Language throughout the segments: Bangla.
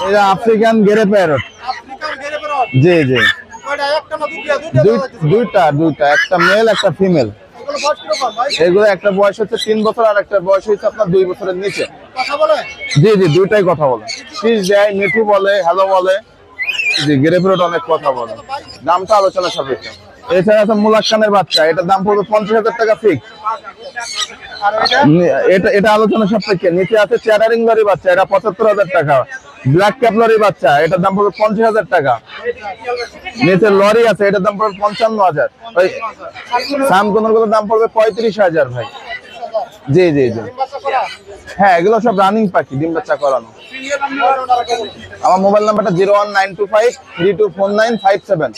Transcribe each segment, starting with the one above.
এটা আফ্রিকান গ্রে প্যারট। জি জি, দুইটা, একটা মেল একটা ফিমেল। এগুলো একটা বয়স হচ্ছে 3 বছর আর একটা বয়স হচ্ছে আপনার 2 বছরের নিচে। জি জি, দুইটাই কথা বলে, ফিস দেয়, মিঠু বলে, হ্যালো বলে। জি, গ্রে প্যারট অনেক কথা বলে। দামটা আলোচনা সাপেক্ষে। এছাড়া আছে মুলাক্কানের বাচ্চা, এটার দাম পড়বে 50,000 টাকা ফিক্স। এটা আলোচনা সাপেক্ষে। নিচে আছে চেরারিং লরি বাচ্চা, এটা 75,000 টাকা। ব্ল্যাক ক্যাপ লরি বাচ্চা, এটার দাম পড়বে 50,000 টাকা। নিচে লরি আছে, এটার দাম পড়বে 55,000। ওই সামকোনগুলোর দাম পড়বে 35,000 ভাই। জি জি জি, হ্যাঁ এগুলো সব রানিং পাখি, ডিম বাচ্চা করানো। আমার মোবাইল নাম্বারটা 01925324957।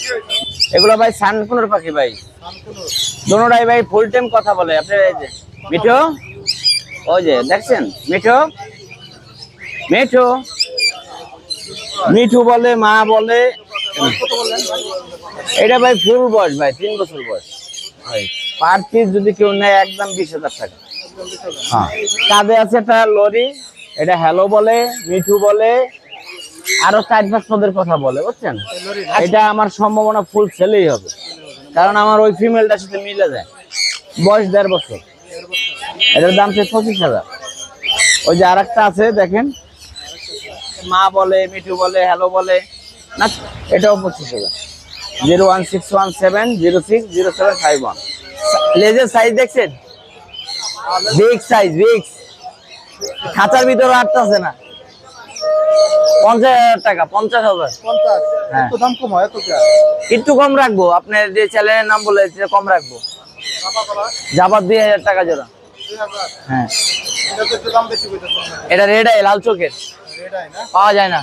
এগুলো ভাই সানকুনোর পাখি ভাই, দোনোটাই ভাই ফুল টাইম কথা বলে। আপনি মিঠু, ওই যে দেখছেন মিঠু, মিঠু মিঠু বলে, মা বলে। এটা ভাই ফুল বয়স ভাই, 3 বছর বয়স ভাই। পার পিস যদি কেউ নেয় একদম 20,000 টাকা। হ্যাঁ, কাঁধে আছে একটা লরি, এটা হ্যালো বলে, মিঠু বলে, আরো 4-5 পদের কথা বলে, বুঝছেন। এটা আমার সম্ভাবনা ফুল ছেলেই হবে, কারণ আমার ওই ফিমেলটার সাথে মিলে যায়। বয়স 1.5 বছর। এটার দাম হচ্ছে 25,000। ওই যে আরেকটা আছে দেখেন, মা বলে, মিঠু বলে, হ্যালো বলে না, এটাও 25,000। 01617060751। লেজের সাইজ দেখছেন, বিগ সাইজ, বিগ। খাঁচার ভিতরে আটটা আছে না। 50,000 টাকা, 50,000। হ্যাঁ, একটু কম রাখবো, আপনার যে চ্যানেলের নাম বলে কম রাখবো। জাবা 2,000 টাকা জোড়া। হ্যাঁ, এটা রেড আই, লাল চোখের, পাওয়া যায় না।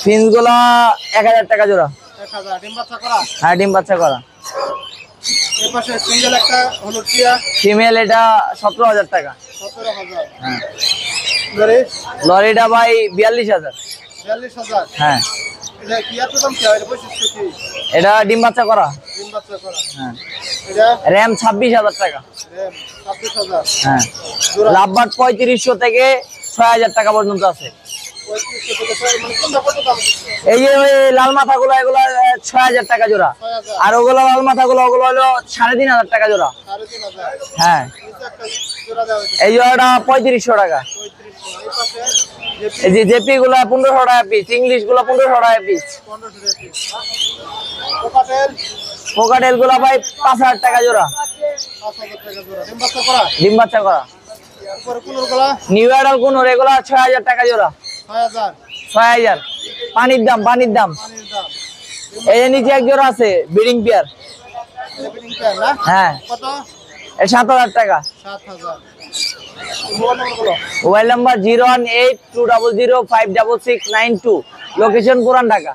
ফিন্স গুলা 1,000 টাকা জোড়া। হ্যাঁ, ডিম বাচ্চা করা। ফিমেল এটা 17,000 টাকা। হ্যাঁ, লরিটা ভাই 42,000। হ্যাঁ, এটা ডিম বাচ্চা করা। হ্যাঁ, র্যাম 26,000 টাকা। হ্যাঁ, লাভবার্ড 3500 থেকে 6,000 টাকা পর্যন্ত আছে। এই যে লাল মাথা গুলো, এগুলো 6,000 টাকা জোড়া। আর ওগুলো লাল মাথা গুলো, ওগুলো হলো 3,500 টাকা জোড়া। হ্যাঁ, এই জোড়াটা 3500 টাকা। এই যে জেপি গুলা 1500 টাকা পিস, ইংলিশ গুলা 1500 টাকা পিস। কোকাটেল গুলা ভাই 5,000 টাকা জোড়া। ডিম বাচ্চা করা। নিউ অ্যাডাল কোনোর, এগুলা 6,000 টাকা জোড়া। 6,000। পানির দাম, পানির দাম। এই নিচে এক জোড়া আছে ব্রিডিং পেয়ার। হ্যাঁ, 7,000 টাকা। Mobile number 01820056692। লোকেশন পুরান ঢাকা।